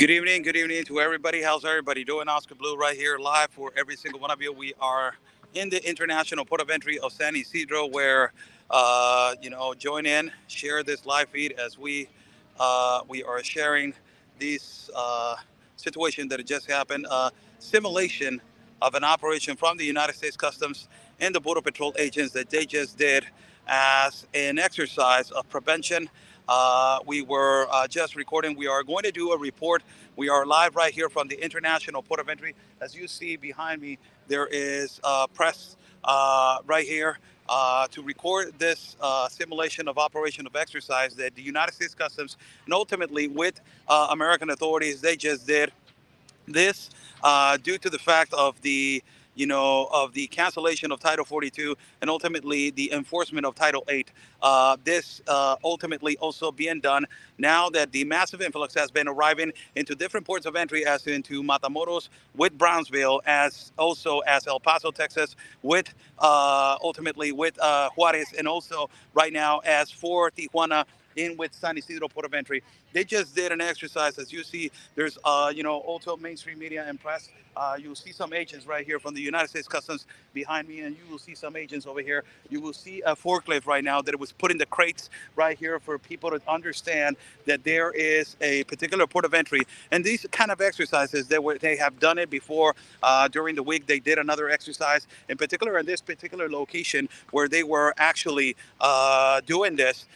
Good evening to everybody. How's everybody doing? Oscar Blue right here live for every single one of you. We are in the international port of entry of San Isidro where, join in, share this live feed as we are sharing this situation that just happened, simulation of an operation from the United States Customs and the Border Patrol agents that they just did as an exercise of prevention. We were just recording. We are going to do a report. We are live right here from the International Port of Entry. As you see behind me, there is press right here to record this simulation of operation of exercise that the United States Customs and ultimately with American authorities, they just did this due to the fact of the cancellation of Title 42 and ultimately the enforcement of Title 8. This ultimately also being done now that the massive influx has been arriving into different ports of entry, as into Matamoros, with Brownsville, as also as El Paso, Texas, with ultimately with Juarez, and also right now as for Tijuana in with San Isidro Port of Entry. They just did an exercise, as you see. There's, also mainstream media and press. You'll see some agents right here from the United States Customs behind me, and you will see some agents over here. You will see a forklift right now that it was put in the crates right here for people to understand that there is a particular port of entry. And these kind of exercises, they have done it before. During the week, they did another exercise, in particular in this particular location where they were actually doing this.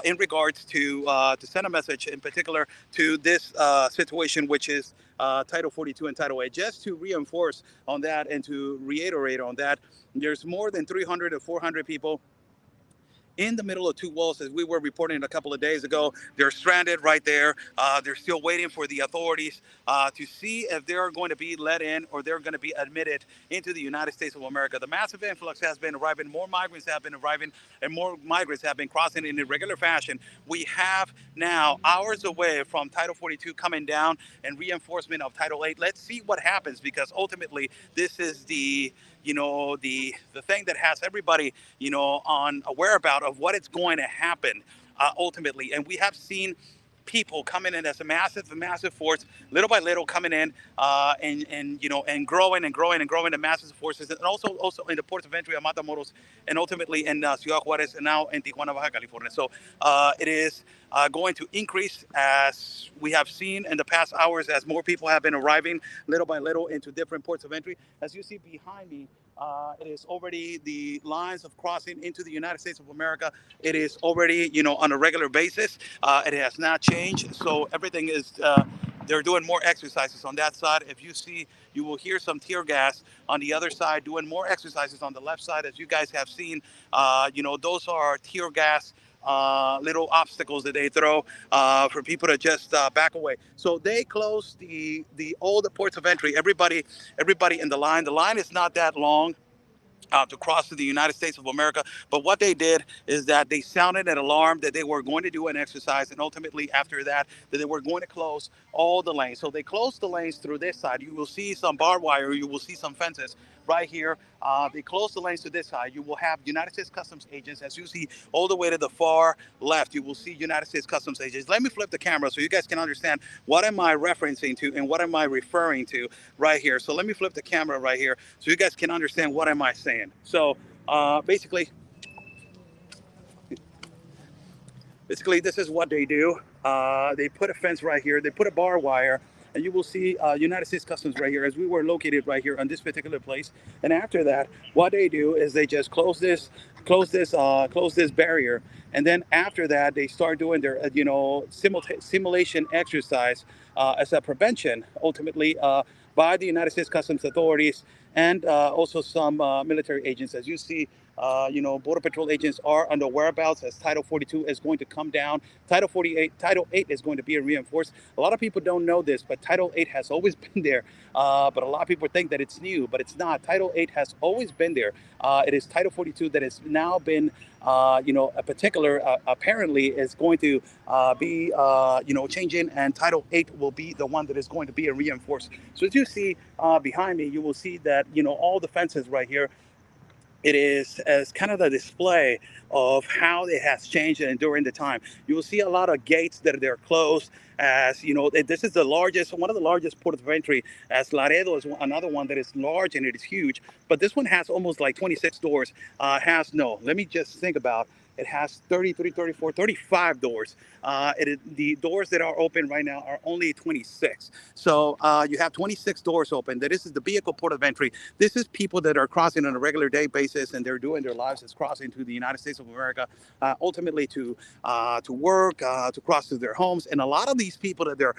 In regards to send a message in particular to this situation, which is Title 42 and Title 8, just to reinforce on that and to reiterate on that. There's more than 300 to 400 people in the middle of two walls, as we were reporting a couple of days ago. They're stranded right there. They're still waiting for the authorities to see if they're going to be let in or they're going to be admitted into the United States of America. The massive influx has been arriving. More migrants have been arriving, and more migrants have been crossing in irregular fashion. We have now hours away from Title 42 coming down and reinforcement of Title 8. Let's see what happens, because ultimately this is the thing that has everybody on a whereabout of what is going to happen ultimately. And we have seen people coming in as a massive force, little by little coming in and growing and growing and growing the massive forces, and also in the ports of entry of Matamoros, and ultimately in Ciudad Juarez, and now in Tijuana, Baja California. So it is going to increase, as we have seen in the past hours, as more people have been arriving little by little into different ports of entry. As you see behind me, it is already the lines of crossing into the United States of America. It is already, on a regular basis. It has not changed. So everything is, they're doing more exercises on that side. If you see, you will hear some tear gas on the other side, doing more exercises on the left side. As you guys have seen, those are tear gas little obstacles that they throw for people to just back away. So they close all the ports of entry. Everybody in the line. The line is not that long to cross to the United States of America. But what they did is that they sounded an alarm that they were going to do an exercise, and ultimately after that they were going to close all the lanes. So they closed the lanes through this side. You will see some barbed wire. You will see some fences right here. They closed the lanes to this side. You will have United States Customs agents, as you see all the way to the far left. You will see United States Customs agents. Let me flip the camera so you guys can understand what am I referencing to and what am I referring to right here. So let me flip the camera right here so you guys can understand what am I saying. So basically, this is what they do. They put a fence right here. They put a barbed wire, and you will see United States Customs right here, as we were located right here on this particular place. And after that, what they do is they just close this barrier, and then after that, they start doing their simulation exercise as a prevention, ultimately by the United States Customs authorities and also some military agents. As you see, Border Patrol agents are on the whereabouts as Title 42 is going to come down. Title 8 is going to be reinforced. A lot of people don't know this, but Title 8 has always been there. But a lot of people think that it's new, but it's not. Title 8 has always been there. It is Title 42 that has now been, a particular, apparently is going to be, changing, and Title 8 will be the one that is going to be reinforced. So as you see behind me, you will see that, all the fences right here it is as kind of the display of how it has changed and during the time. You will see a lot of gates that they're closed. As you know, this is the largest, one of the largest ports of entry. As Laredo is another one that is large and it is huge, but this one has almost like 26 doors. Has no, let me just think about. It has 33, 34, 35 doors. The doors that are open right now are only 26. So you have 26 doors open. This is the vehicle port of entry. This is people that are crossing on a regular day basis, and they're doing their lives as crossing to the United States of America, ultimately to work, to cross to their homes. And a lot of these people that they're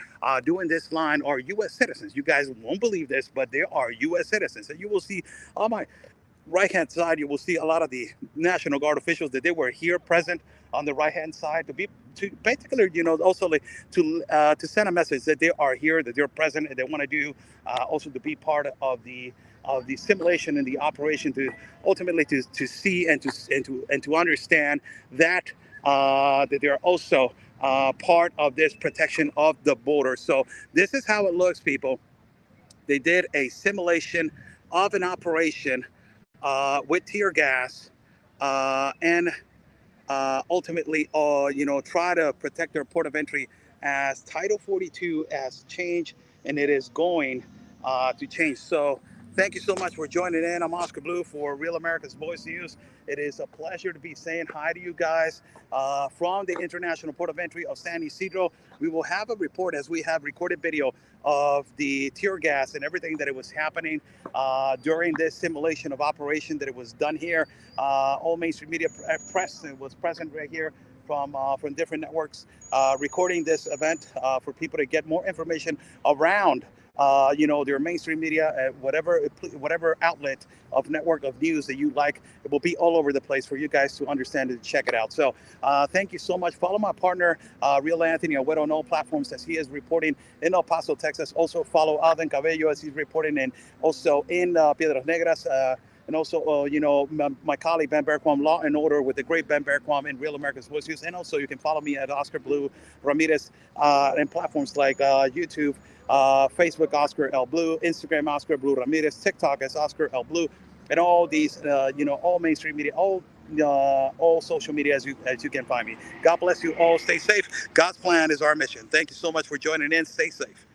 doing this line are U.S. citizens. You guys won't believe this, but they are U.S. citizens. And you will see, oh my right hand side, you will see a lot of the National Guard officials that they were here present on the right hand side to basically, also like to send a message that they are here, that they're present, and they want to do also to be part of the simulation and the operation to ultimately to see and to understand that that they are also part of this protection of the border. So this is how it looks, people. They did a simulation of an operation with tear gas and ultimately, try to protect their port of entry as Title 42 has changed and it is going to change. So thank you so much for joining in. I'm Oscar Blue for Real America's Voice News. It is a pleasure to be saying hi to you guys from the International Port of Entry of San Isidro. We will have a report as we have recorded video of the tear gas and everything that it was happening during this simulation of operation that it was done here. All mainstream media press was present right here from different networks recording this event for people to get more information around their mainstream media, whatever outlet of network of news that you like. It will be all over the place for you guys to understand and check it out. So thank you so much. Follow my partner, Real Anthony Agüero, on all platforms as he is reporting in El Paso, Texas. Also follow Alden Cabello as he's reporting and also in Piedras Negras. And also, my colleague Ben Berquam, Law and Order with the great Ben Berquam in Real America's Voice News. And also, you can follow me at Oscar Blue Ramirez and platforms like YouTube, Facebook, Oscar L. Blue, Instagram, Oscar Blue Ramirez, TikTok as Oscar L. Blue, and all these, all mainstream media, all social media as you can find me. God bless you all. Stay safe. God's plan is our mission. Thank you so much for joining in. Stay safe.